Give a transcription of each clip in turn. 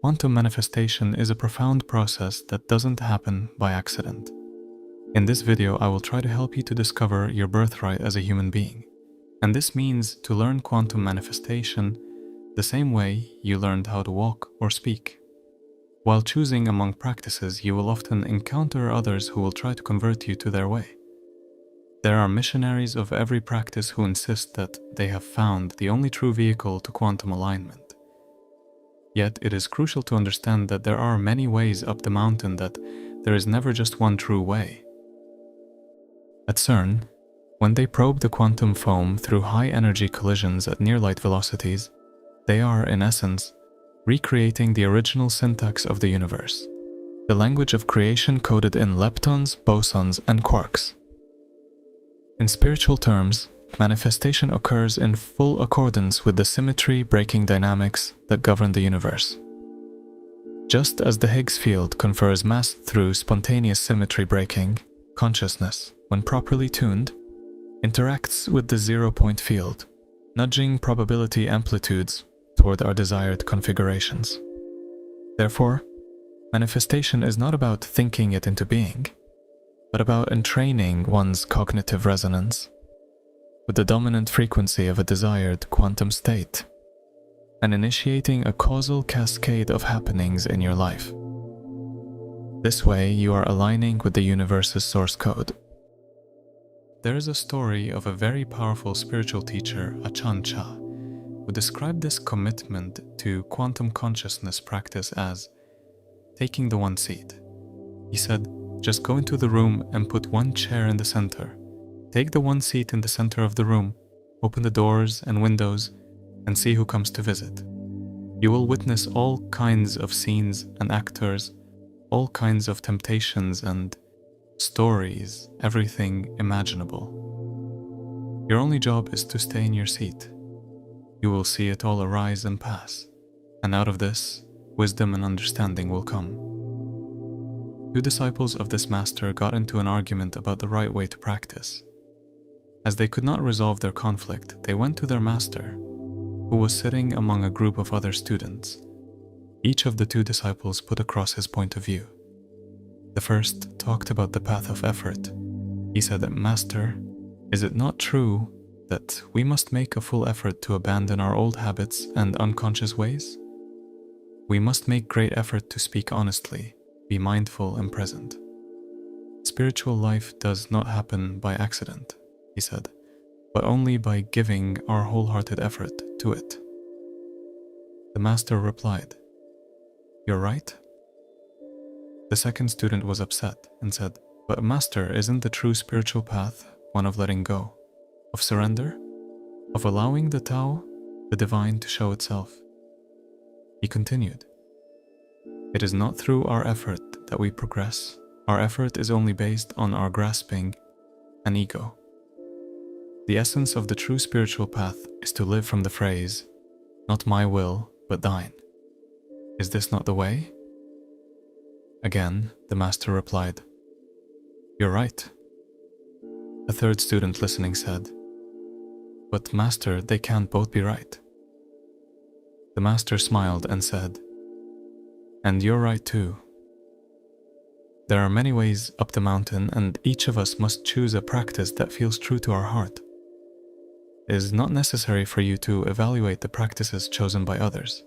Quantum manifestation is a profound process that doesn't happen by accident. In this video, I will try to help you to discover your birthright as a human being. And this means to learn quantum manifestation the same way you learned how to walk or speak. While choosing among practices, you will often encounter others who will try to convert you to their way. There are missionaries of every practice who insist that they have found the only true vehicle to quantum alignment. Yet it is crucial to understand that there are many ways up the mountain, that there is never just one true way. At CERN, when they probe the quantum foam through high-energy collisions at near-light velocities, they are, in essence, recreating the original syntax of the universe, the language of creation coded in leptons, bosons, and quarks. In spiritual terms, manifestation occurs in full accordance with the symmetry-breaking dynamics that govern the universe. Just as the Higgs field confers mass through spontaneous symmetry breaking, consciousness, when properly tuned, interacts with the zero-point field, nudging probability amplitudes toward our desired configurations. Therefore, manifestation is not about thinking it into being, but about entraining one's cognitive resonance with the dominant frequency of a desired quantum state, and initiating a causal cascade of happenings in your life. This way, you are aligning with the universe's source code. There is a story of a very powerful spiritual teacher, Achan Chah, who described this commitment to quantum consciousness practice as taking the one seat. He said, just go into the room and put one chair in the center. Take the one seat in the center of the room, open the doors and windows, and see who comes to visit. You will witness all kinds of scenes and actors, all kinds of temptations and stories, everything imaginable. Your only job is to stay in your seat. You will see it all arise and pass, and out of this, wisdom and understanding will come. Two disciples of this master got into an argument about the right way to practice. As they could not resolve their conflict, they went to their master, who was sitting among a group of other students. Each of the two disciples put across his point of view. The first talked about the path of effort. He said, "Master, is it not true that we must make a full effort to abandon our old habits and unconscious ways? We must make great effort to speak honestly, be mindful and present. Spiritual life does not happen by accident," he said, "but only by giving our wholehearted effort to it." The master replied, "You're right." The second student was upset and said, "But master, isn't the true spiritual path one of letting go, of surrender, of allowing the Tao, the divine, to show itself?" He continued, "It is not through our effort that we progress. Our effort is only based on our grasping an ego. The essence of the true spiritual path is to live from the phrase, 'Not my will, but thine.' Is this not the way?" Again, the master replied, "You're right." A third student listening said, "But master, they can't both be right." The master smiled and said, "And you're right too. There are many ways up the mountain, and each of us must choose a practice that feels true to our heart. It is not necessary for you to evaluate the practices chosen by others.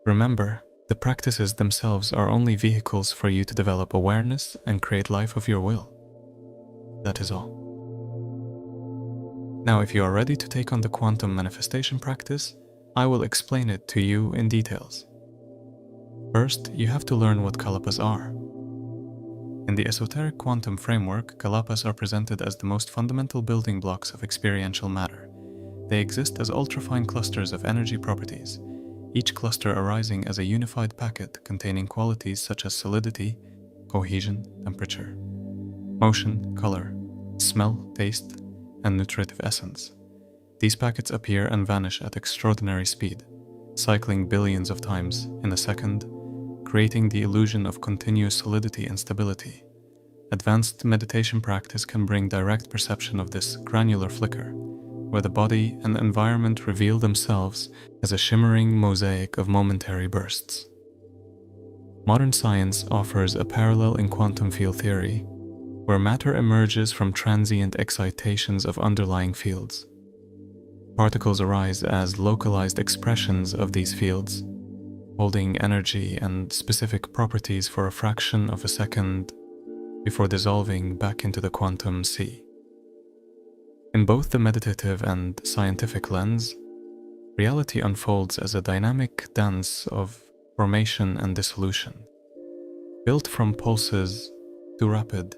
Remember, the practices themselves are only vehicles for you to develop awareness and create life of your will. That is all. Now, if you are ready to take on the quantum manifestation practice, I will explain it to you in details. First, you have to learn what kalapas are. In the esoteric quantum framework, kalapas are presented as the most fundamental building blocks of experiential matter. They exist as ultrafine clusters of energy properties, each cluster arising as a unified packet containing qualities such as solidity, cohesion, temperature, motion, color, smell, taste, and nutritive essence. These packets appear and vanish at extraordinary speed, cycling billions of times in a second, creating the illusion of continuous solidity and stability. Advanced meditation practice can bring direct perception of this granular flicker, where the body and environment reveal themselves as a shimmering mosaic of momentary bursts. Modern science offers a parallel in quantum field theory, where matter emerges from transient excitations of underlying fields. Particles arise as localized expressions of these fields, holding energy and specific properties for a fraction of a second before dissolving back into the quantum sea. In both the meditative and scientific lens, reality unfolds as a dynamic dance of formation and dissolution, built from pulses too rapid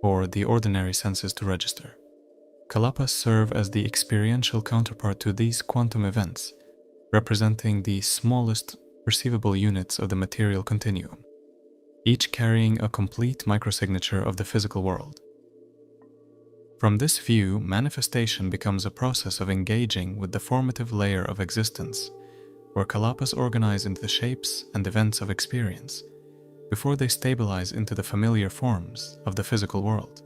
for the ordinary senses to register. Kalapas serve as the experiential counterpart to these quantum events, representing the smallest perceivable units of the material continuum, each carrying a complete microsignature of the physical world. From this view, manifestation becomes a process of engaging with the formative layer of existence, where kalapas organize into the shapes and events of experience, before they stabilize into the familiar forms of the physical world.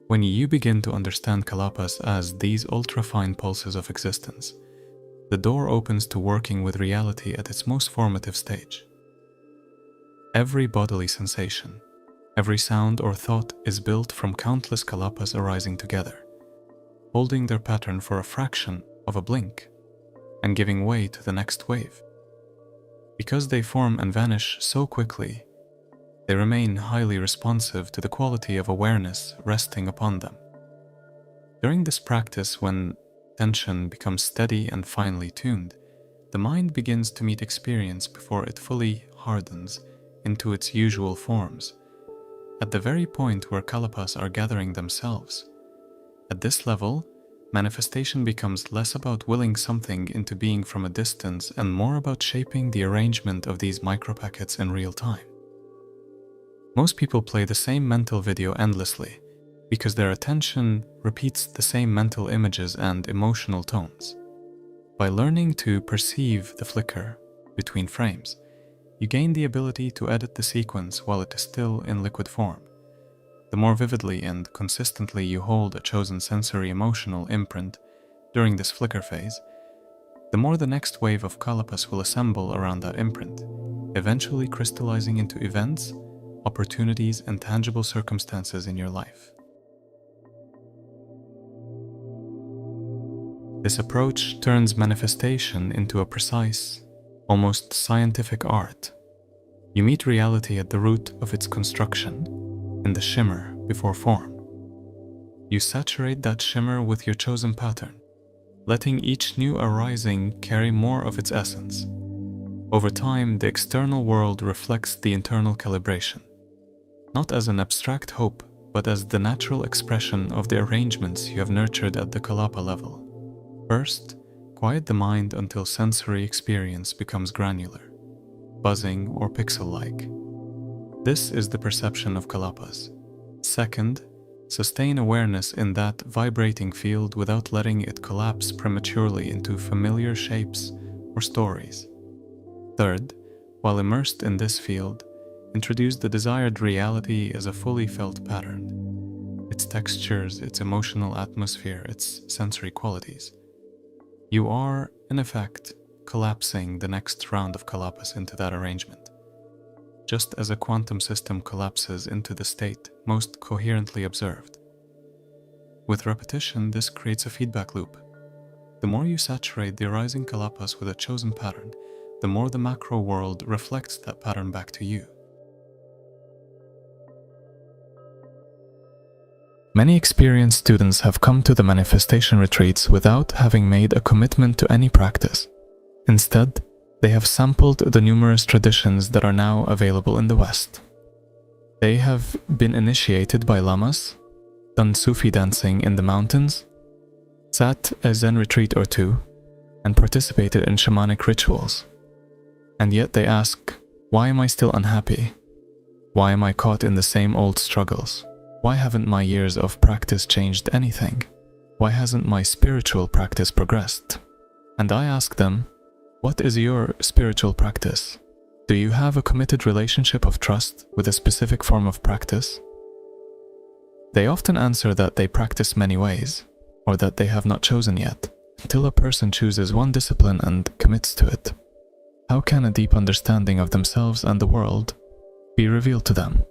When you begin to understand kalapas as these ultra-fine pulses of existence, the door opens to working with reality at its most formative stage. Every bodily sensation, every sound or thought is built from countless kalapas arising together, holding their pattern for a fraction of a blink and giving way to the next wave. Because they form and vanish so quickly, they remain highly responsive to the quality of awareness resting upon them. During this practice, when tension becomes steady and finely tuned, the mind begins to meet experience before it fully hardens into its usual forms, at the very point where kalapas are gathering themselves. At this level, manifestation becomes less about willing something into being from a distance and more about shaping the arrangement of these micropackets in real time. Most people play the same mental video endlessly because their attention repeats the same mental images and emotional tones. By learning to perceive the flicker between frames, you gain the ability to edit the sequence while it is still in liquid form. The more vividly and consistently you hold a chosen sensory emotional imprint during this flicker phase, the more the next wave of kalapas will assemble around that imprint, eventually crystallizing into events, opportunities, and tangible circumstances in your life. This approach turns manifestation into a precise, almost scientific art. You meet reality at the root of its construction, in the shimmer before form. You saturate that shimmer with your chosen pattern, letting each new arising carry more of its essence. Over time, the external world reflects the internal calibration, not as an abstract hope, but as the natural expression of the arrangements you have nurtured at the kalapa level. First, quiet the mind until sensory experience becomes granular, buzzing or pixel-like. This is the perception of kalapas. Second, sustain awareness in that vibrating field without letting it collapse prematurely into familiar shapes or stories. Third, while immersed in this field, introduce the desired reality as a fully felt pattern, its textures, its emotional atmosphere, its sensory qualities. You are, in effect, collapsing the next round of kalapas into that arrangement, just as a quantum system collapses into the state most coherently observed. With repetition, this creates a feedback loop. The more you saturate the arising kalapas with a chosen pattern, the more the macro world reflects that pattern back to you. Many experienced students have come to the manifestation retreats without having made a commitment to any practice. Instead, they have sampled the numerous traditions that are now available in the West. They have been initiated by lamas, done Sufi dancing in the mountains, sat a Zen retreat or two, and participated in shamanic rituals. And yet they ask, why am I still unhappy? Why am I caught in the same old struggles? Why haven't my years of practice changed anything? Why hasn't my spiritual practice progressed? And I ask them, what is your spiritual practice? Do you have a committed relationship of trust with a specific form of practice? They often answer that they practice many ways, or that they have not chosen yet, Until a person chooses one discipline and commits to it, how can a deep understanding of themselves and the world be revealed to them?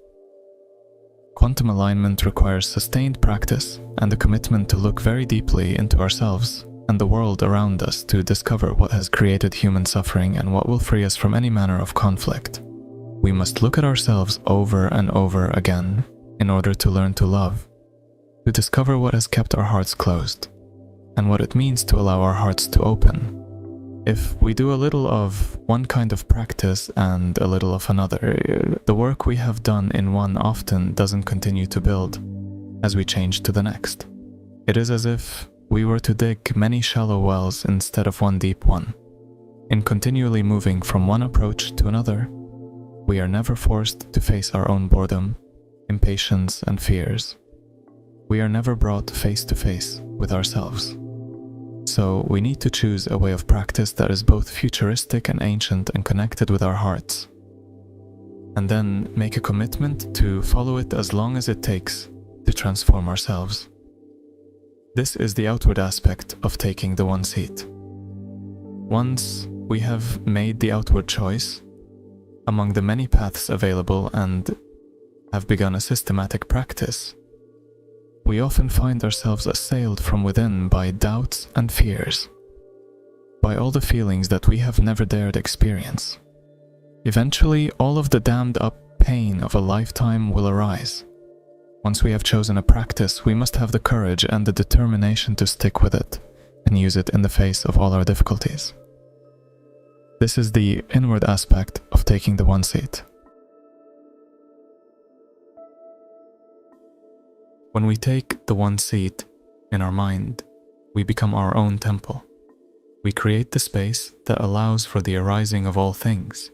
Quantum alignment requires sustained practice and a commitment to look very deeply into ourselves and the world around us to discover what has created human suffering and what will free us from any manner of conflict. We must look at ourselves over and over again in order to learn to love, to discover what has kept our hearts closed, and what it means to allow our hearts to open. If we do a little of one kind of practice and a little of another, the work we have done in one often doesn't continue to build as we change to the next. It is as if we were to dig many shallow wells instead of one deep one. In continually moving from one approach to another, we are never forced to face our own boredom, impatience, and fears. We are never brought face to face with ourselves. So we need to choose a way of practice that is both futuristic and ancient and connected with our hearts. And then make a commitment to follow it as long as it takes to transform ourselves. This is the outward aspect of taking the one seat. Once we have made the outward choice among the many paths available and have begun a systematic practice, we often find ourselves assailed from within by doubts and fears, by all the feelings that we have never dared experience. Eventually, all of the dammed up pain of a lifetime will arise. Once we have chosen a practice, we must have the courage and the determination to stick with it and use it in the face of all our difficulties. This is the inward aspect of taking the one seat. When we take the one seat in our mind, we become our own temple. We create the space that allows for the arising of all things,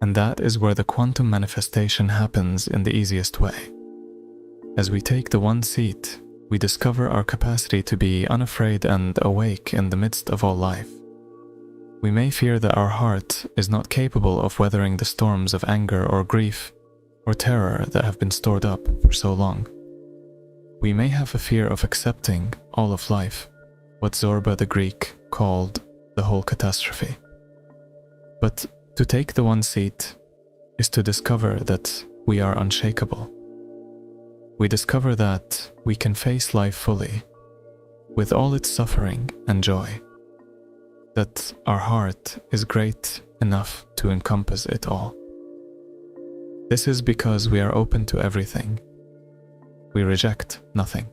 and that is where the quantum manifestation happens in the easiest way. As we take the one seat, we discover our capacity to be unafraid and awake in the midst of all life. We may fear that our heart is not capable of weathering the storms of anger or grief or terror that have been stored up for so long. We may have a fear of accepting all of life, what Zorba the Greek called the whole catastrophe. But to take the one seat is to discover that we are unshakable. We discover that we can face life fully, with all its suffering and joy, that our heart is great enough to encompass it all. This is because we are open to everything. We reject nothing.